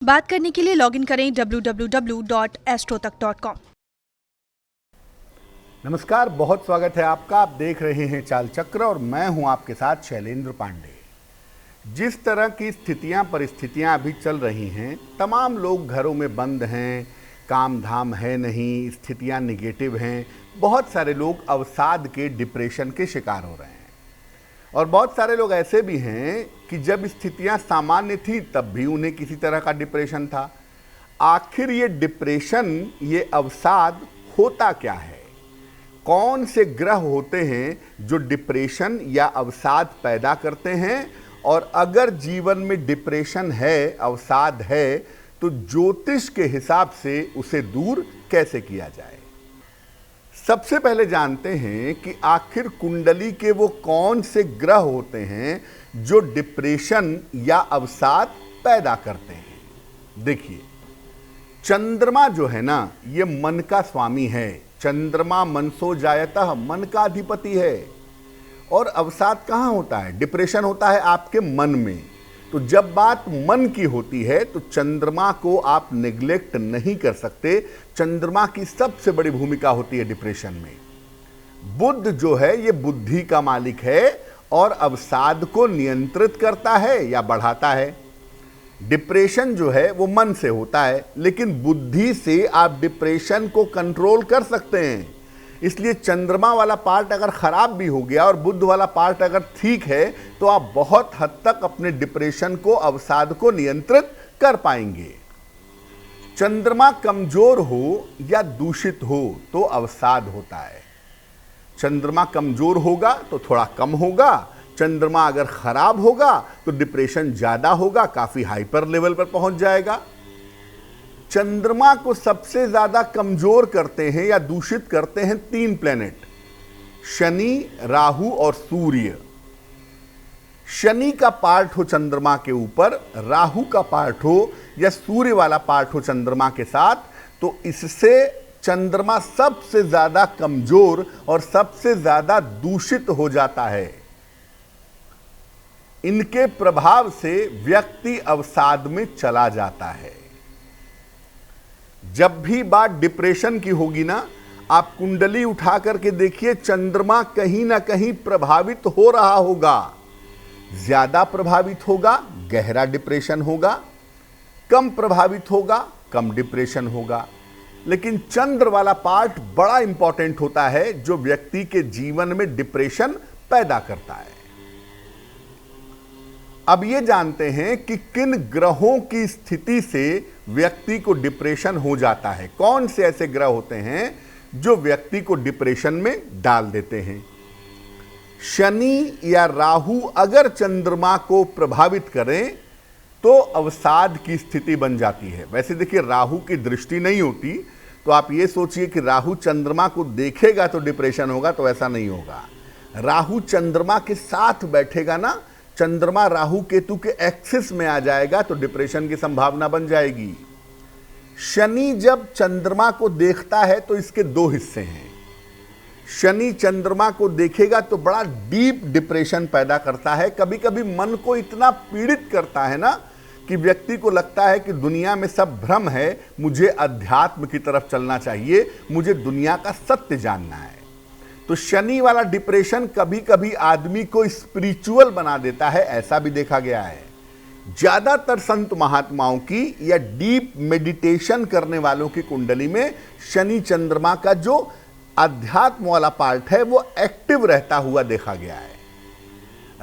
बात करने के लिए लॉगिन करें www.astrotak.com। नमस्कार, बहुत स्वागत है आपका। आप देख रहे हैं चाल चक्र और मैं हूं आपके साथ शैलेंद्र पांडे। जिस तरह की स्थितियां परिस्थितियां अभी चल रही हैं, तमाम लोग घरों में बंद हैं, काम धाम है नहीं, स्थितियां निगेटिव हैं। बहुत सारे लोग अवसाद के, डिप्रेशन के शिकार हो रहे हैं और बहुत सारे लोग ऐसे भी हैं कि जब स्थितियां सामान्य थी तब भी उन्हें किसी तरह का डिप्रेशन था। आखिर ये डिप्रेशन, ये अवसाद होता क्या है? कौन से ग्रह होते हैं जो डिप्रेशन या अवसाद पैदा करते हैं? और अगर जीवन में डिप्रेशन है, अवसाद है, तो ज्योतिष के हिसाब से उसे दूर कैसे किया जाए? सबसे पहले जानते हैं कि आखिर कुंडली के वो कौन से ग्रह होते हैं जो डिप्रेशन या अवसाद पैदा करते हैं। देखिए, चंद्रमा जो है ना, ये मन का स्वामी है। चंद्रमा मनसो जायतः, मन का अधिपति है। और अवसाद कहाँ होता है? डिप्रेशन होता है आपके मन में। तो जब बात मन की होती है तो चंद्रमा को आप नेग्लेक्ट नहीं कर सकते। चंद्रमा की सबसे बड़ी भूमिका होती है डिप्रेशन में। बुध जो है ये बुद्धि का मालिक है और अवसाद को नियंत्रित करता है या बढ़ाता है। डिप्रेशन जो है वो मन से होता है, लेकिन बुद्धि से आप डिप्रेशन को कंट्रोल कर सकते हैं। इसलिए चंद्रमा वाला पार्ट अगर खराब भी हो गया और बुध वाला पार्ट अगर ठीक है तो आप बहुत हद तक अपने डिप्रेशन को, अवसाद को नियंत्रित कर पाएंगे। चंद्रमा कमजोर हो या दूषित हो तो अवसाद होता है। चंद्रमा कमजोर होगा तो थोड़ा कम होगा। चंद्रमा अगर खराब होगा तो डिप्रेशन ज्यादा होगा, काफी हाइपर लेवल पर पहुंच जाएगा। चंद्रमा को सबसे ज्यादा कमजोर करते हैं या दूषित करते हैं तीन प्लेनेट, शनि, राहु और सूर्य। शनि का पार्ट हो चंद्रमा के ऊपर, राहु का पार्ट हो या सूर्य वाला पार्ट हो चंद्रमा के साथ, तो इससे चंद्रमा सबसे ज्यादा कमजोर और सबसे ज्यादा दूषित हो जाता है। इनके प्रभाव से व्यक्ति अवसाद में चला जाता है। जब भी बात डिप्रेशन की होगी ना, आप कुंडली उठा करके देखिए, चंद्रमा कहीं ना कहीं प्रभावित हो रहा होगा। ज्यादा प्रभावित होगा, गहरा डिप्रेशन होगा। कम प्रभावित होगा, कम डिप्रेशन होगा। लेकिन चंद्र वाला पार्ट बड़ा इंपॉर्टेंट होता है जो व्यक्ति के जीवन में डिप्रेशन पैदा करता है। अब ये जानते हैं कि किन ग्रहों की स्थिति से व्यक्ति को डिप्रेशन हो जाता है। कौन से ऐसे ग्रह होते हैं जो व्यक्ति को डिप्रेशन में डाल देते हैं। शनि या राहु अगर चंद्रमा को प्रभावित करें तो अवसाद की स्थिति बन जाती है। वैसे देखिए, राहु की दृष्टि नहीं होती तो आप ये सोचिए कि राहु चंद्रमा को देखेगा तो डिप्रेशन होगा, तो ऐसा नहीं होगा। राहु चंद्रमा के साथ बैठेगा ना, चंद्रमा राहु केतु के एक्सिस में आ जाएगा तो डिप्रेशन की संभावना बन जाएगी। शनि जब चंद्रमा को देखता है तो इसके दो हिस्से हैं। शनि चंद्रमा को देखेगा तो बड़ा डीप डिप्रेशन पैदा करता है। कभी कभी मन को इतना पीड़ित करता है ना कि व्यक्ति को लगता है कि दुनिया में सब भ्रम है, मुझे अध्यात्म की तरफ चलना चाहिए, मुझे दुनिया का सत्य जानना है। तो शनि वाला डिप्रेशन कभी कभी आदमी को स्पिरिचुअल बना देता है, ऐसा भी देखा गया है। ज्यादातर संत महात्माओं की या डीप मेडिटेशन करने वालों की कुंडली में शनि चंद्रमा का जो अध्यात्म वाला पार्ट है वो एक्टिव रहता हुआ देखा गया है।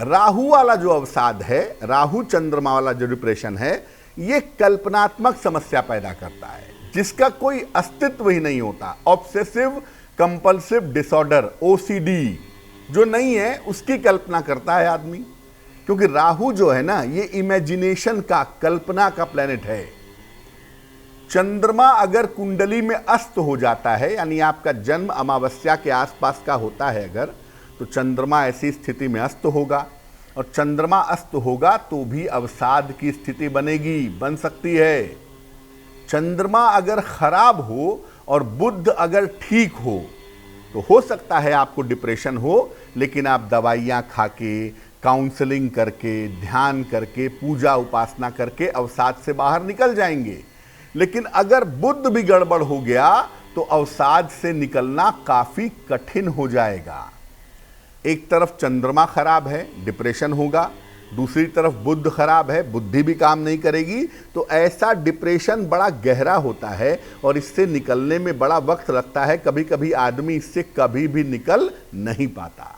राहु वाला जो अवसाद है, राहु चंद्रमा वाला जो डिप्रेशन है, ये कल्पनात्मक समस्या पैदा करता है जिसका कोई अस्तित्व ही नहीं होता। ऑब्सेसिव कंपल्सिव डिसऑर्डर, ओसीडी जो नहीं है उसकी कल्पना करता है आदमी। क्योंकि राहु जो है ना, ये इमेजिनेशन का, कल्पना का प्लेनेट है। चंद्रमा अगर कुंडली में अस्त हो जाता है, यानी आपका जन्म अमावस्या के आसपास का होता है अगर, तो चंद्रमा ऐसी स्थिति में अस्त होगा। और चंद्रमा अस्त होगा तो भी अवसाद की स्थिति बनेगी, बन सकती है। चंद्रमा अगर खराब हो और बुध अगर ठीक हो तो हो सकता है आपको डिप्रेशन हो, लेकिन आप दवाइयां खा के, काउंसलिंग करके, ध्यान करके, पूजा उपासना करके अवसाद से बाहर निकल जाएंगे। लेकिन अगर बुध भी गड़बड़ हो गया तो अवसाद से निकलना काफी कठिन हो जाएगा। एक तरफ चंद्रमा खराब है, डिप्रेशन होगा, दूसरी तरफ बुध खराब है, बुद्धि भी काम नहीं करेगी, तो ऐसा डिप्रेशन बड़ा गहरा होता है और इससे निकलने में बड़ा वक्त लगता है। कभी कभी आदमी इससे कभी भी निकल नहीं पाता।